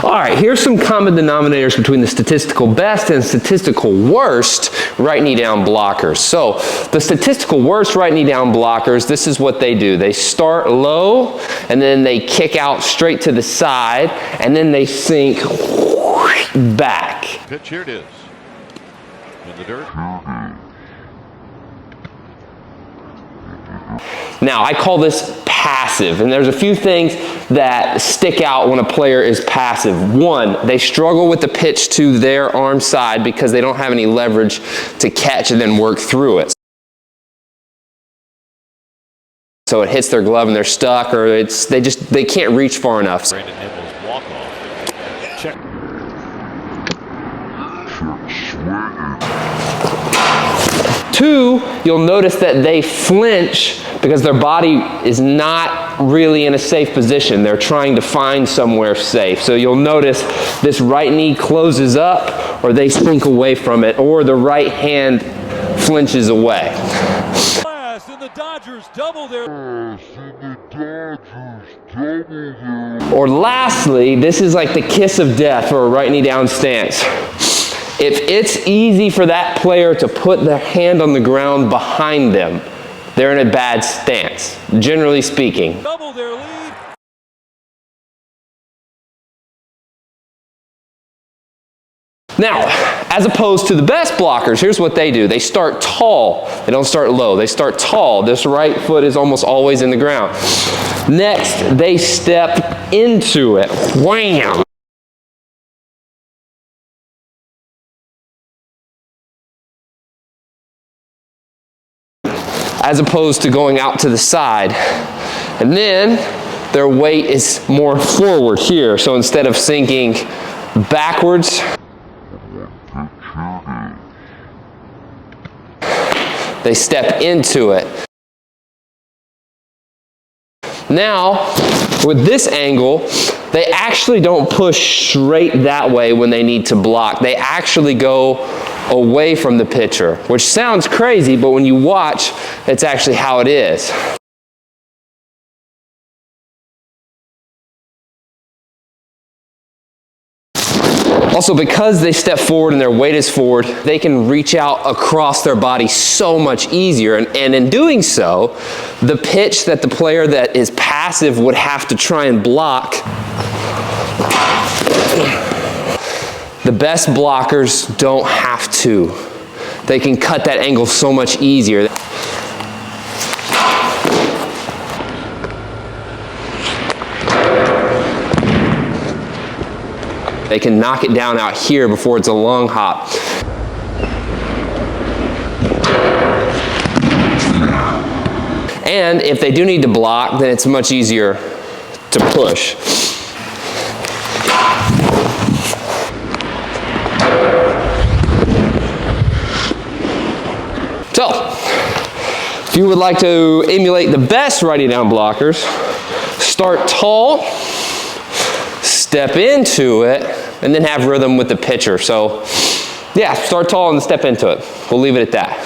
All right, here's some common denominators between the statistical best and statistical worst right knee down blockers. So the statistical worst right knee down blockers, this is what they do. They start low and then they kick out straight to the side and then they sink back. Pitch, here it is. In the dirt. Now, I call this passive, and there's a few things that stick out when a player is passive. One, they struggle with the pitch to their arm side because they don't have any leverage to catch and then work through it. So it hits their glove and they're stuck, or they can't reach far enough. Brandon Nichols walk off. Check. Two, you'll notice that they flinch because their body is not really in a safe position. They're trying to find somewhere safe. So you'll notice this right knee closes up, or they sink away from it, or the right hand flinches away. And the Dodgers double their. Or lastly, this is like the kiss of death for a right knee down stance. If it's easy for that player to put their hand on the ground behind them, they're in a bad stance, generally speaking. Double their lead. Now, as opposed to the best blockers, here's what they do. They start tall. They don't start low. They start tall. This right foot is almost always in the ground. Next, they step into it. Wham! As opposed to going out to the side. And then their weight is more forward here. So instead of sinking backwards, they step into it. Now, with this angle, they actually don't push straight that way when they need to block. They actually go away from the pitcher, which sounds crazy, but when you watch, it's actually how it is. Also, because they step forward and their weight is forward, they can reach out across their body so much easier. And in doing so, the pitch that the player that is passive would have to try and block, the best blockers don't have to. They can cut that angle so much easier. They can knock it down out here before it's a long hop. And if they do need to block, then it's much easier to push. So, if you would like to emulate the best righty down blockers, start tall, step into it, and then have rhythm with the pitcher. So, yeah, start tall and step into it. We'll leave it at that.